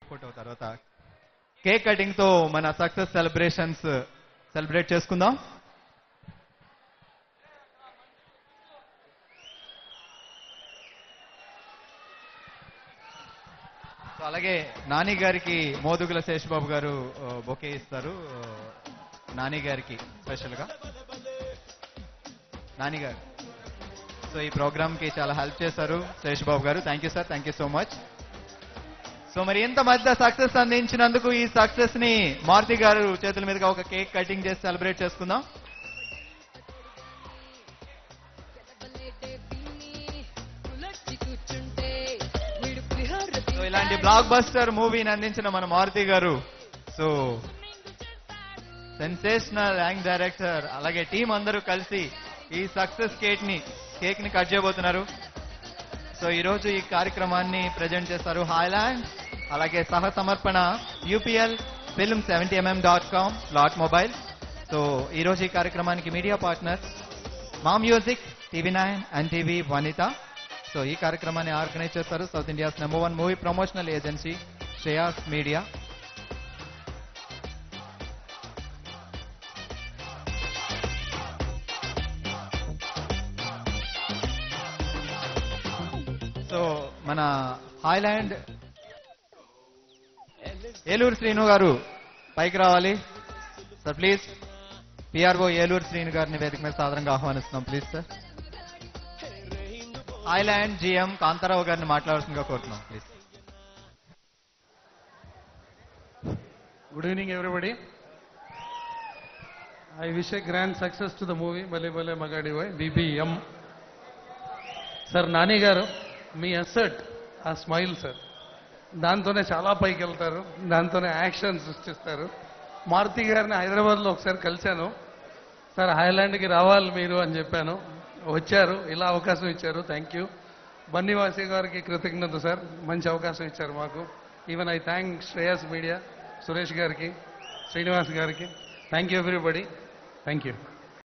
Photo తర్వాత cake cutting తో మన సక్సెస్ సెలబ్రేషన్స్ సెలబ్రేట్ చేసుకుందాం. అలాగే నాని గారికి మోదుగుల శేషబాబు గారు బొకే ఇస్తారు. నాని గారికి స్పెషల్ గా నాని గారు సో ఈ ప్రోగ్రామ్ కి చాలా హెల్ప్ చేశారు శేషబాబు గారు. Thank you sir, thank you so much. So మరి ఇంత మధ్య సక్సెస్ అందించినందుకు ఈ సక్సెస్ ని మారుతి గారు చేతుల మీదుగా ఒక కేక్ కటింగ్ చేసి సెలబ్రేట్ చేసుకుందాం. సో ఇలాంటి బ్లాక్ బస్టర్ మూవీని అందించిన మన మారుతి గారు, సో సెన్సేషనల్ యాంగ్ డైరెక్టర్ అలాగే టీం అందరూ కలిసి ఈ సక్సెస్ కేక్ ని కట్ చేయబోతున్నారు. సో ఈ రోజు ఈ కార్యక్రమాన్ని ప్రజెంట్ చేస్తారు హాయ్లాండ్, అలాగే సహ సమర్పణ UPL film 70mm.com slot mobile. So ఈ రోజు ఈ కార్యక్రమానికి మీడియా పార్ట్నర్స్ మా music, TV9 and TV Vanitha. So ఈ కార్యక్రమాన్ని ఆర్గనైజ్ చేస్తారు south India's #1 movie promotional agency Shreyas media. So మన హాయ్లాండ్ ఏలూరు శ్రీను గారు పైకి రావాలి sir please. PRO Eluru Srinu గారిని వేదిక మీద సాధారణంగా ఆహ్వానిస్తున్నాం please sir. Haailand GM Kantharao గారిని మాట్లాడాల్సిందిగా కోరుతున్నాం please. Good evening everybody. I wish a grand success to the movie Bale Bale Magadi Boy BBM. Sir Nani గారు మీ అసెట్ ఆ స్మైల్ సార్, దాంతోనే చాలా పైకి వెళ్తారు, దాంతోనే యాక్షన్ సృష్టిస్తారు. మారుతి గారిని హైదరాబాద్లో ఒకసారి కలిశాను, సార్ హాయ్లాండ్కి రావాలి మీరు అని చెప్పాను, వచ్చారు, ఇలా అవకాశం ఇచ్చారు, థ్యాంక్ యూ. బన్నీవాసి గారికి కృతజ్ఞత సార్, మంచి అవకాశం ఇచ్చారు మాకు. Even I thank Shreyas media, Suresh గారికి, శ్రీనివాస్ గారికి, thank you everybody, thank you.